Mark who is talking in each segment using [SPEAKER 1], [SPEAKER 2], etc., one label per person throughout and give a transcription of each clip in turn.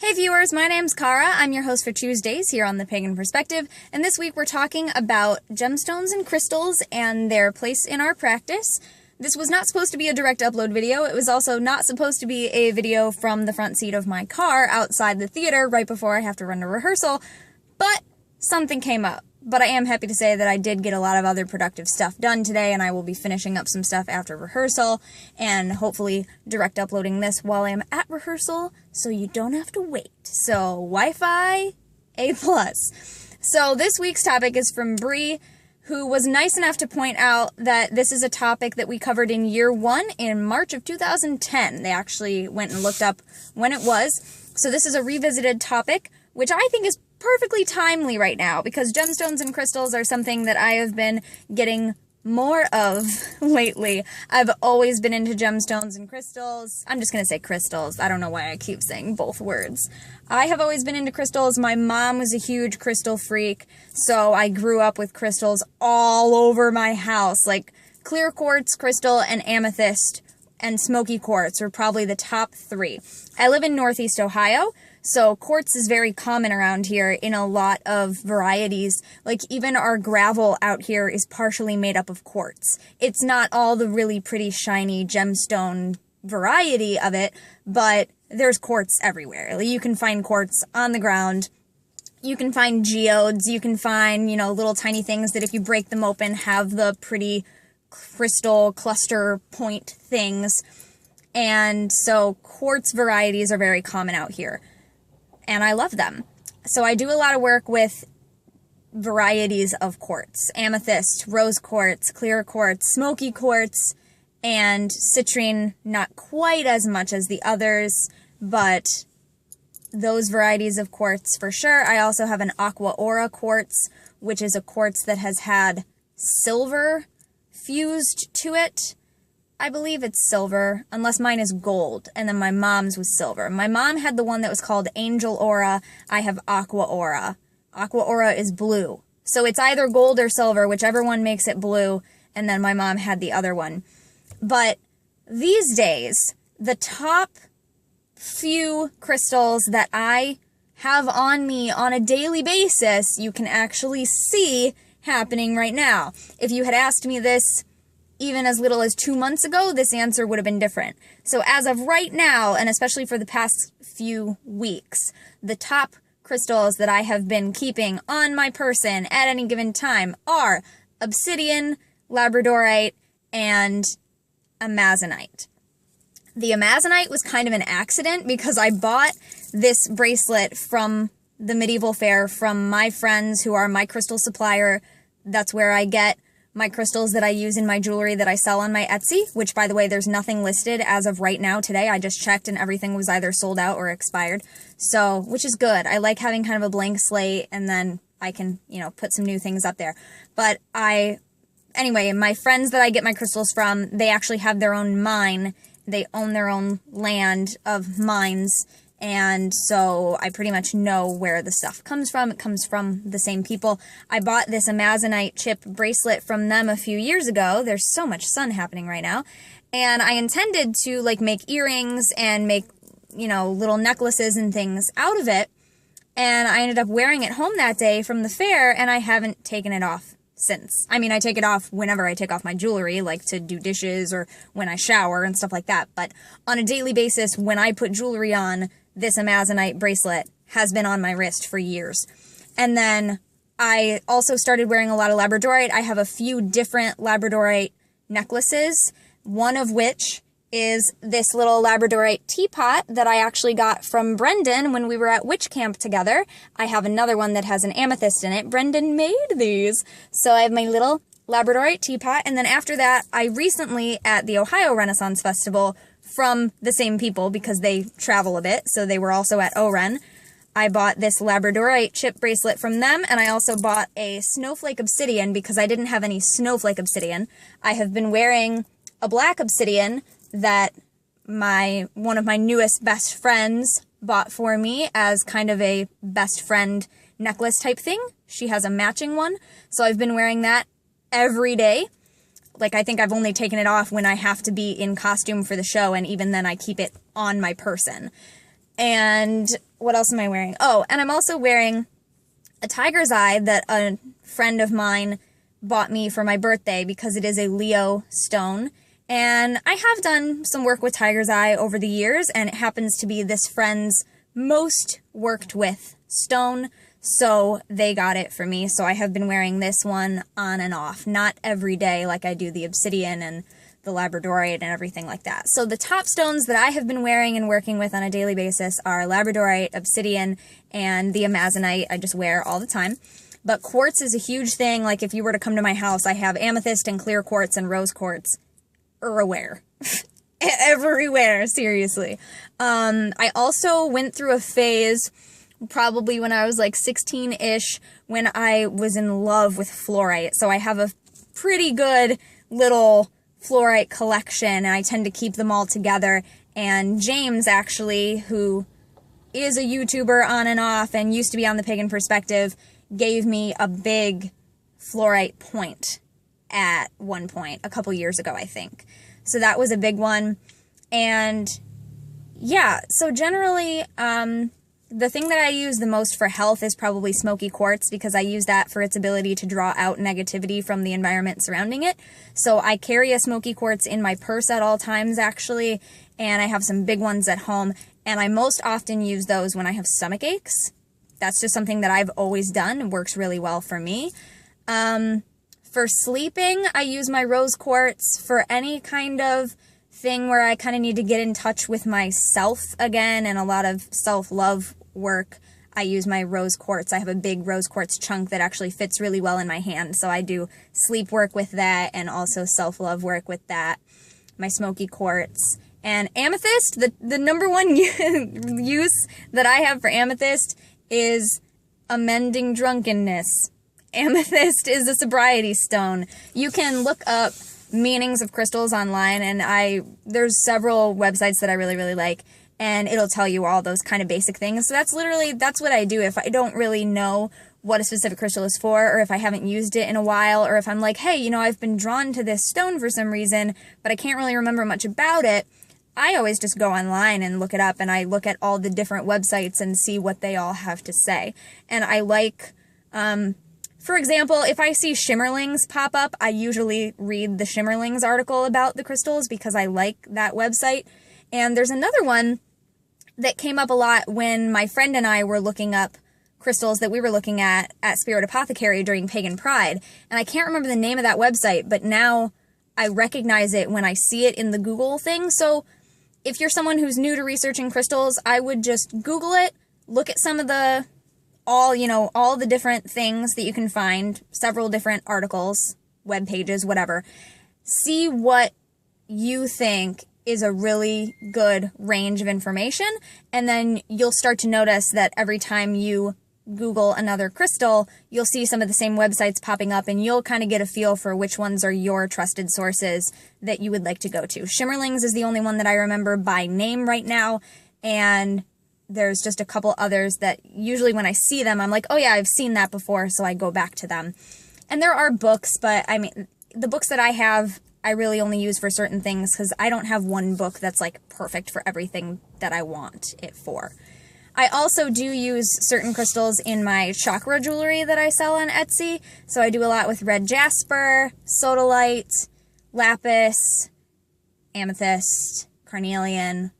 [SPEAKER 1] Hey viewers, my name's Cara. I'm your host for Tuesdays here on the Pagan Perspective, and this week we're talking about gemstones and crystals and their place in our practice. This was not supposed to be a direct upload video. It was also not supposed to be a video from the front seat of my car outside the theater right before I have to run to rehearsal, but something came up. But I am happy to say that I did get a lot of other productive stuff done today, and I will be finishing up some stuff after rehearsal, and hopefully direct uploading this while I'm at rehearsal, so you don't have to wait. So, Wi-Fi A+. So, this week's topic is from Bri, who was nice enough to point out that this is a topic that we covered in year 1 in March of 2010. They actually went and looked up when it was. So, this is a revisited topic, which I think is perfectly timely right now, because gemstones and crystals are something that I have been getting more of lately. I've always been into gemstones and crystals. I'm just going to say crystals. I don't know why I keep saying both words. I have always been into crystals. My mom was a huge crystal freak, so I grew up with crystals all over my house. Like clear quartz, crystal, and amethyst and smoky quartz are probably the top 3. I live in Northeast Ohio, so quartz is very common around here in a lot of varieties. Like even our gravel out here is partially made up of quartz. It's not all the really pretty shiny gemstone variety of it, but there's quartz everywhere. Like, you can find quartz on the ground. You can find geodes. You can find, little tiny things that if you break them open have the pretty crystal cluster point things. And so quartz varieties are very common out here, and I love them. So I do a lot of work with varieties of quartz: amethyst, rose quartz, clear quartz, smoky quartz, and citrine. Not quite as much as the others, but those varieties of quartz for sure. I also have an aqua aura quartz, which is a quartz that has had silver fused to it. I believe it's silver, unless mine is gold, and then my mom's was silver. My mom had the one that was called Angel Aura. I have Aqua Aura. Aqua Aura is blue. So it's either gold or silver, whichever one makes it blue, and then my mom had the other one. But these days, the top few crystals that I have on me on a daily basis, you can actually see happening right now. If you had asked me this even as little as 2 months ago, this answer would have been different. So as of right now, and especially for the past few weeks, the top crystals that I have been keeping on my person at any given time are obsidian, labradorite, and amazonite. The amazonite was kind of an accident because I bought this bracelet from the medieval fair from my friends who are my crystal supplier. That's where I get my crystals that I use in my jewelry that I sell on my Etsy, which, by the way, there's nothing listed as of right now today. I just checked and everything was either sold out or expired. So, which is good. I like having kind of a blank slate, and then I can, put some new things up there. But anyway, my friends that I get my crystals from, they actually have their own mine. They own their own land of mines. And so I pretty much know where the stuff comes from. It comes from the same people. I bought this amazonite chip bracelet from them a few years ago. There's so much sun happening right now. And I intended to make earrings and make, little necklaces and things out of it. And I ended up wearing it home that day from the fair, and I haven't taken it off since. I mean, I take it off whenever I take off my jewelry, like to do dishes or when I shower and stuff like that. But on a daily basis, when I put jewelry on, this amazonite bracelet has been on my wrist for years. And then I also started wearing a lot of labradorite. I have a few different labradorite necklaces, one of which is this little labradorite teapot that I actually got from Brendan when we were at witch camp together. I have another one that has an amethyst in it. Brendan made these. So I have my little labradorite teapot. And then after that, I recently, at the Ohio Renaissance Festival, from the same people because they travel a bit, so they were also at OREN, I bought this labradorite chip bracelet from them, and I also bought a snowflake obsidian because I didn't have any snowflake obsidian. I have been wearing a black obsidian that one of my newest best friends bought for me as kind of a best friend necklace type thing. She has a matching one, so I've been wearing that every day. Like, I think I've only taken it off when I have to be in costume for the show, and even then I keep it on my person. And what else am I wearing? Oh, and I'm also wearing a tiger's eye that a friend of mine bought me for my birthday because it is a Leo stone. And I have done some work with tiger's eye over the years, and it happens to be this friend's most worked with stone, so they got it for me. So I have been wearing this one on and off, not every day like I do the obsidian and the labradorite and everything like that. So the top stones that I have been wearing and working with on a daily basis are labradorite, obsidian, and the amazonite I just wear all the time. But quartz is a huge thing. Like if you were to come to my house, I have amethyst and clear quartz and rose quartz everywhere. Everywhere, seriously. I also went through a phase, probably when I was like 16-ish, when I was in love with fluorite. So I have a pretty good little fluorite collection, and I tend to keep them all together. And James, actually, who is a YouTuber on and off and used to be on the Pagan Perspective, gave me a big fluorite point at one point, a couple years ago, I think. So that was a big one. And yeah, so generally, the thing that I use the most for health is probably smoky quartz, because I use that for its ability to draw out negativity from the environment surrounding it. So I carry a smoky quartz in my purse at all times, actually, and I have some big ones at home, and I most often use those when I have stomach aches. That's just something that I've always done and works really well for me. For sleeping, I use my rose quartz. For any kind of thing where I kind of need to get in touch with myself again and a lot of self-love work, I use my rose quartz. I have a big rose quartz chunk that actually fits really well in my hand, so I do sleep work with that and also self-love work with that. My smoky quartz. And amethyst, the number one use that I have for amethyst is amending drunkenness. Amethyst is a sobriety stone. You can look up meanings of crystals online, and there's several websites that I really, really like, and it'll tell you all those kind of basic things. So that's what I do if I don't really know what a specific crystal is for, or if I haven't used it in a while, or if I'm like, hey, I've been drawn to this stone for some reason, but I can't really remember much about it. I always just go online and look it up, and I look at all the different websites and see what they all have to say. And I like, for example, if I see shimmerlings pop up, I usually read the shimmerlings article about the crystals because I like that website. And there's another one that came up a lot when my friend and I were looking up crystals that we were looking at Spirit Apothecary during Pagan Pride. And I can't remember the name of that website, but now I recognize it when I see it in the Google thing. So if you're someone who's new to researching crystals, I would just Google it, look at some of the all the different things that you can find, several different articles, web pages, whatever. See what you think is a really good range of information, and then you'll start to notice that every time you Google another crystal, you'll see some of the same websites popping up, and you'll kind of get a feel for which ones are your trusted sources that you would like to go to. Shimmerlings is the only one that I remember by name right now, and there's just a couple others that usually when I see them, I'm like, oh yeah, I've seen that before, so I go back to them. And there are books, but I mean, the books that I have, I really only use for certain things, because I don't have one book that's like perfect for everything that I want it for. I also do use certain crystals in my chakra jewelry that I sell on Etsy. So I do a lot with red jasper, sodalite, lapis, amethyst, carnelian,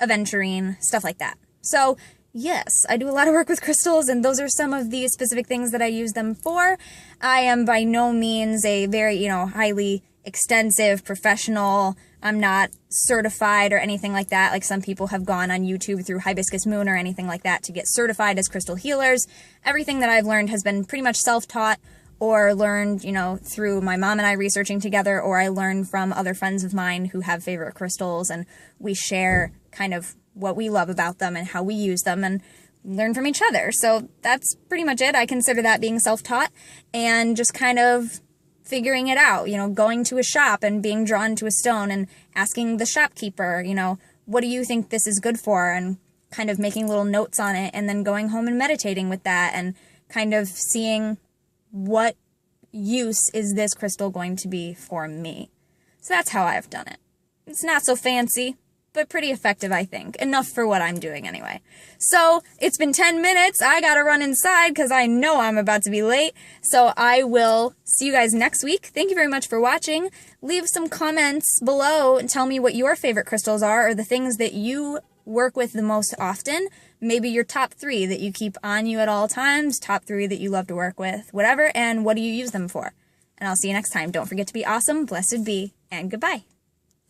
[SPEAKER 1] aventurine, stuff like that. So yes, I do a lot of work with crystals, and those are some of the specific things that I use them for. I am by no means a very, highly extensive professional. I'm not certified or anything like that. Like some people have gone on YouTube through Hibiscus Moon or anything like that to get certified as crystal healers. Everything that I've learned has been pretty much self-taught, or learned, through my mom and I researching together, or I learned from other friends of mine who have favorite crystals, and we share kind of what we love about them and how we use them, and learn from each other. So that's pretty much it. I consider that being self-taught, and just kind of figuring it out, going to a shop and being drawn to a stone and asking the shopkeeper, what do you think this is good for? And kind of making little notes on it, and then going home and meditating with that, and kind of seeing what use is this crystal going to be for me. So that's how I've done it. It's not so fancy, but pretty effective, I think. Enough for what I'm doing anyway. So, it's been 10 minutes. I gotta run inside because I know I'm about to be late. So I will see you guys next week. Thank you very much for watching. Leave some comments below and tell me what your favorite crystals are or the things that you work with the most often. Maybe your top 3 that you keep on you at all times, top 3 that you love to work with, whatever, and what do you use them for? And I'll see you next time. Don't forget to be awesome, blessed be, and goodbye.